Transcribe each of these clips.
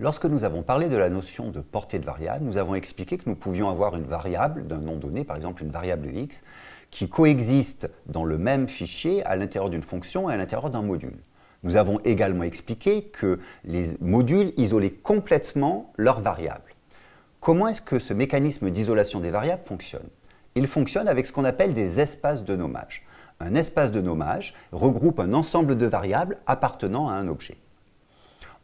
Lorsque nous avons parlé de la notion de portée de variable, nous avons expliqué que nous pouvions avoir une variable d'un nom donné, par exemple une variable x, qui coexiste dans le même fichier à l'intérieur d'une fonction et à l'intérieur d'un module. Nous avons également expliqué que les modules isolaient complètement leurs variables. Comment est-ce que ce mécanisme d'isolation des variables fonctionne? Il fonctionne avec ce qu'on appelle des espaces de nommage. Un espace de nommage regroupe un ensemble de variables appartenant à un objet.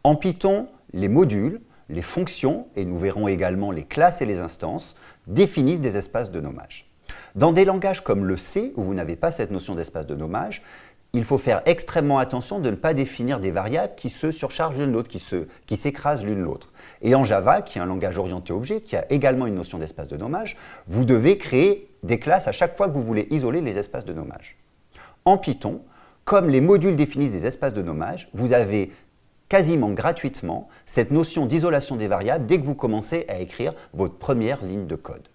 En Python, les modules, les fonctions, et nous verrons également les classes et les instances, définissent des espaces de nommage. Dans des langages comme le C, où vous n'avez pas cette notion d'espace de nommage, il faut faire extrêmement attention de ne pas définir des variables qui se surchargent l'une l'autre, qui s'écrasent l'une l'autre. Et en Java, qui est un langage orienté objet, qui a également une notion d'espace de nommage, vous devez créer des classes à chaque fois que vous voulez isoler les espaces de nommage. En Python, comme les modules définissent des espaces de nommage, vous avez quasiment gratuitement cette notion d'isolation des variables dès que vous commencez à écrire votre première ligne de code.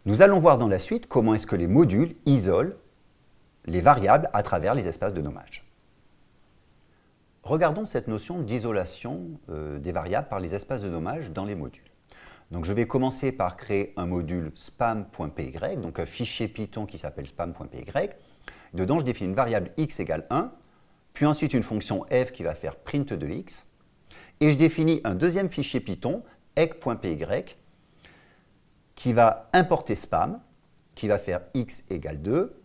Nous allons voir dans la suite comment est-ce que les modules isolent les variables à travers les espaces de nommage. Regardons cette notion d'isolation des variables par les espaces de nommage dans les modules. Donc je vais commencer par créer un module spam.py, donc un fichier Python qui s'appelle spam.py. Dedans, je définis une variable x égale 1, puis ensuite une fonction f qui va faire print de x, et je définis un deuxième fichier Python, egg.py, qui va importer spam, qui va faire x égale 2,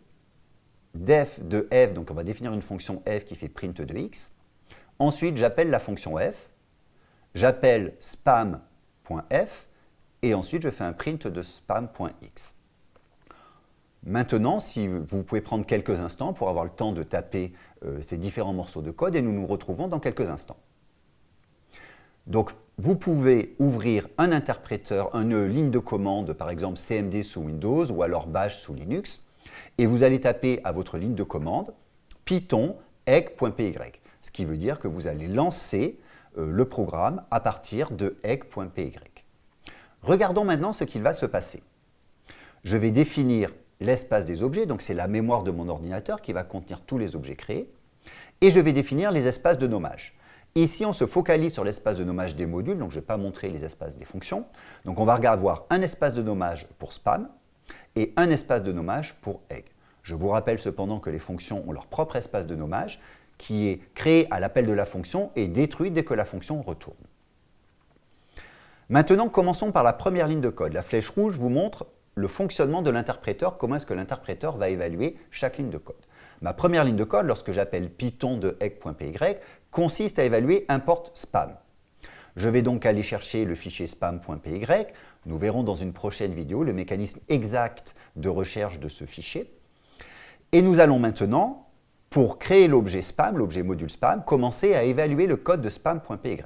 def de f, donc on va définir une fonction f qui fait print de x. Ensuite, j'appelle la fonction f, j'appelle spam.f, et ensuite je fais un print de spam.x. Maintenant, si vous pouvez prendre quelques instants pour avoir le temps de taper ces différents morceaux de code, et nous nous retrouvons dans quelques instants. Donc, vous pouvez ouvrir un interpréteur, une ligne de commande, par exemple CMD sous Windows ou alors Bash sous Linux, et vous allez taper à votre ligne de commande python egg.py, ce qui veut dire que vous allez lancer le programme à partir de egg.py. Regardons maintenant ce qu'il va se passer. Je vais définir l'espace des objets, donc c'est la mémoire de mon ordinateur qui va contenir tous les objets créés, et je vais définir les espaces de nommage. Ici, on se focalise sur l'espace de nommage des modules, donc je ne vais pas montrer les espaces des fonctions. Donc on va avoir un espace de nommage pour spam et un espace de nommage pour egg. Je vous rappelle cependant que les fonctions ont leur propre espace de nommage qui est créé à l'appel de la fonction et détruit dès que la fonction retourne. Maintenant, commençons par la première ligne de code. La flèche rouge vous montre le fonctionnement de l'interpréteur, comment est-ce que l'interpréteur va évaluer chaque ligne de code. Ma première ligne de code, lorsque j'appelle python de egg.py, consiste à évaluer import spam. Je vais donc aller chercher le fichier spam.py. Nous verrons dans une prochaine vidéo le mécanisme exact de recherche de ce fichier. Et nous allons maintenant, pour créer l'objet spam, l'objet module spam, commencer à évaluer le code de spam.py.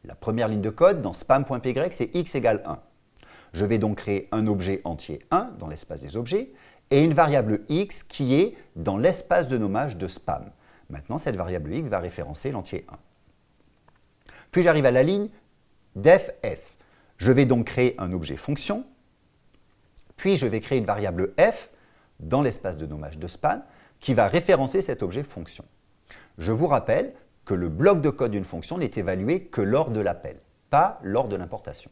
La première ligne de code dans spam.py, c'est x égale 1. Je vais donc créer un objet entier 1 dans l'espace des objets et une variable x qui est dans l'espace de nommage de spam. Maintenant, cette variable x va référencer l'entier 1. Puis j'arrive à la ligne def f. Je vais donc créer un objet fonction, puis je vais créer une variable f dans l'espace de nommage de spam qui va référencer cet objet fonction. Je vous rappelle que le bloc de code d'une fonction n'est évalué que lors de l'appel, pas lors de l'importation.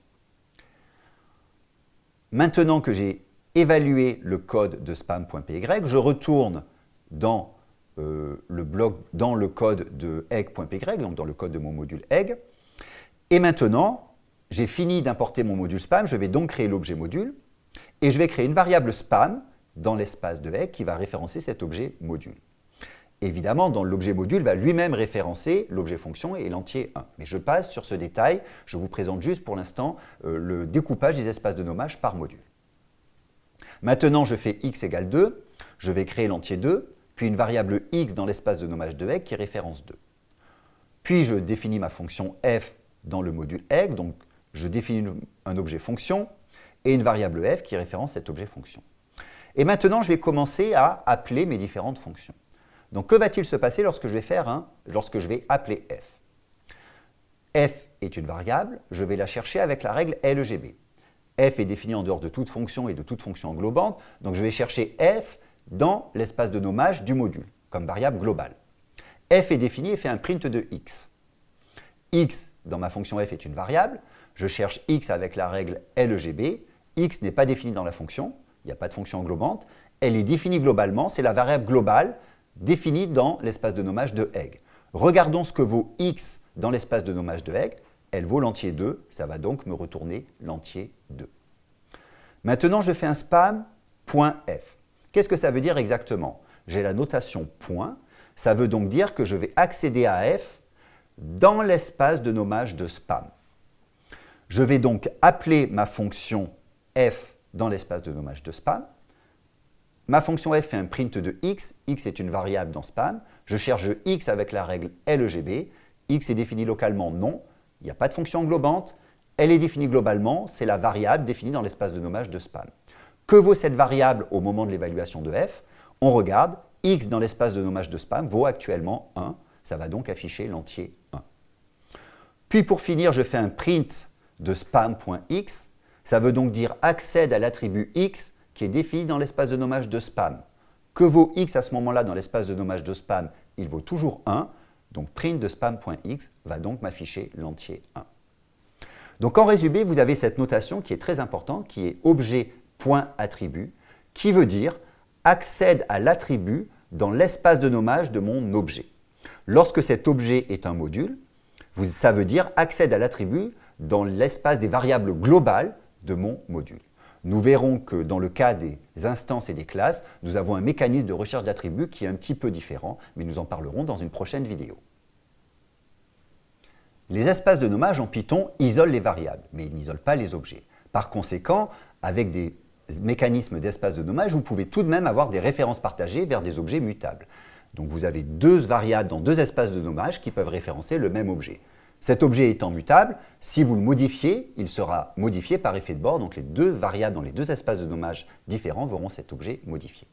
Maintenant que j'ai évalué le code de spam.py, je retourne dans le code de egg.py, donc dans le code de mon module egg. Et maintenant, j'ai fini d'importer mon module spam, je vais donc créer l'objet module, et je vais créer une variable spam dans l'espace de egg qui va référencer cet objet module. Évidemment, dans l'objet module va lui-même référencer l'objet fonction et l'entier 1. Mais je passe sur ce détail, je vous présente juste pour l'instant le découpage des espaces de nommage par module. Maintenant, je fais x égale 2, je vais créer l'entier 2, puis une variable x dans l'espace de nommage de egg qui référence 2. Puis je définis ma fonction f dans le module egg, donc je définis un objet fonction et une variable f qui référence cet objet fonction. Et maintenant, je vais commencer à appeler mes différentes fonctions. Donc, que va-t-il se passer lorsque je vais appeler f? F est une variable, je vais la chercher avec la règle LGB. F est définie en dehors de toute fonction et de toute fonction englobante, donc je vais chercher f dans l'espace de nommage du module, comme variable globale. f est défini et fait un print de x. X dans ma fonction f est une variable. Je cherche x avec la règle LEGB. X n'est pas défini dans la fonction, il n'y a pas de fonction englobante. Elle est définie globalement, c'est la variable globale définie dans l'espace de nommage de Hegg. Regardons ce que vaut x dans l'espace de nommage de Hegg. Elle vaut l'entier 2, ça va donc me retourner l'entier 2. Maintenant, je fais un spam.f. Qu'est-ce que ça veut dire exactement? J'ai la notation point, ça veut donc dire que je vais accéder à f dans l'espace de nommage de spam. Je vais donc appeler ma fonction f dans l'espace de nommage de spam. Ma fonction f fait un print de x, x est une variable dans spam. Je cherche x avec la règle LEGB. X est défini localement, non. Il n'y a pas de fonction englobante. Elle est définie globalement, c'est la variable définie dans l'espace de nommage de spam. Que vaut cette variable au moment de l'évaluation de f? On regarde, x dans l'espace de nommage de spam vaut actuellement 1. Ça va donc afficher l'entier 1. Puis pour finir, je fais un print de spam.x. Ça veut donc dire accède à l'attribut x qui est défini dans l'espace de nommage de spam. Que vaut x à ce moment-là dans l'espace de nommage de spam? Il vaut toujours 1. Donc print de spam.x va donc m'afficher l'entier 1. Donc en résumé, vous avez cette notation qui est très importante, qui est objet.attribut, qui veut dire accède à l'attribut dans l'espace de nommage de mon objet. Lorsque cet objet est un module, ça veut dire accède à l'attribut dans l'espace des variables globales de mon module. Nous verrons que dans le cas des instances et des classes, nous avons un mécanisme de recherche d'attributs qui est un petit peu différent, mais nous en parlerons dans une prochaine vidéo. Les espaces de nommage en Python isolent les variables, mais ils n'isolent pas les objets. Par conséquent, avec des mécanismes d'espace de nommage, vous pouvez tout de même avoir des références partagées vers des objets mutables. Donc vous avez deux variables dans deux espaces de nommage qui peuvent référencer le même objet. Cet objet étant mutable, si vous le modifiez, il sera modifié par effet de bord, donc les deux variables dans les deux espaces de nommage différents verront cet objet modifié.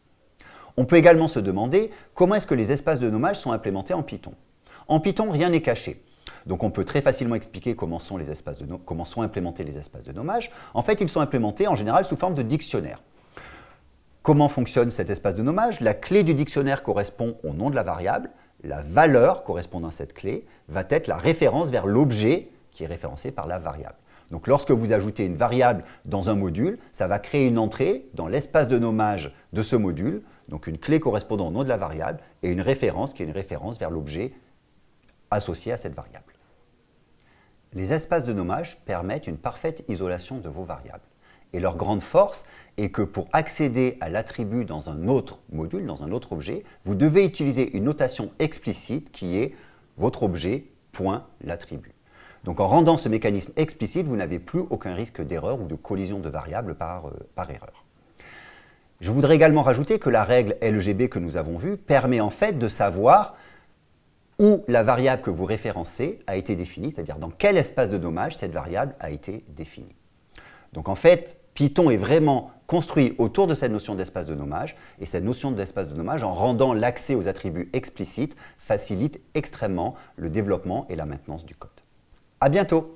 On peut également se demander comment est-ce que les espaces de nommage sont implémentés en Python. En Python, rien n'est caché. Donc on peut très facilement expliquer comment sont implémentés les espaces de nommage. En fait, ils sont implémentés en général sous forme de dictionnaire. Comment fonctionne cet espace de nommage? La clé du dictionnaire correspond au nom de la variable. La valeur correspondant à cette clé va être la référence vers l'objet qui est référencé par la variable. Donc lorsque vous ajoutez une variable dans un module, ça va créer une entrée dans l'espace de nommage de ce module, donc une clé correspondant au nom de la variable et une référence qui est une référence vers l'objet associé à cette variable. Les espaces de nommage permettent une parfaite isolation de vos variables. Et leur grande force est que pour accéder à l'attribut dans un autre module, dans un autre objet, vous devez utiliser une notation explicite qui est votre objet point l'attribut. Donc en rendant ce mécanisme explicite, vous n'avez plus aucun risque d'erreur ou de collision de variables par erreur. Je voudrais également rajouter que la règle LEGB que nous avons vue permet en fait de savoir où la variable que vous référencez a été définie, c'est-à-dire dans quel espace de nommage cette variable a été définie. Donc en fait, Python est vraiment construit autour de cette notion d'espace de nommage, et cette notion d'espace de nommage, en rendant l'accès aux attributs explicites, facilite extrêmement le développement et la maintenance du code. À bientôt!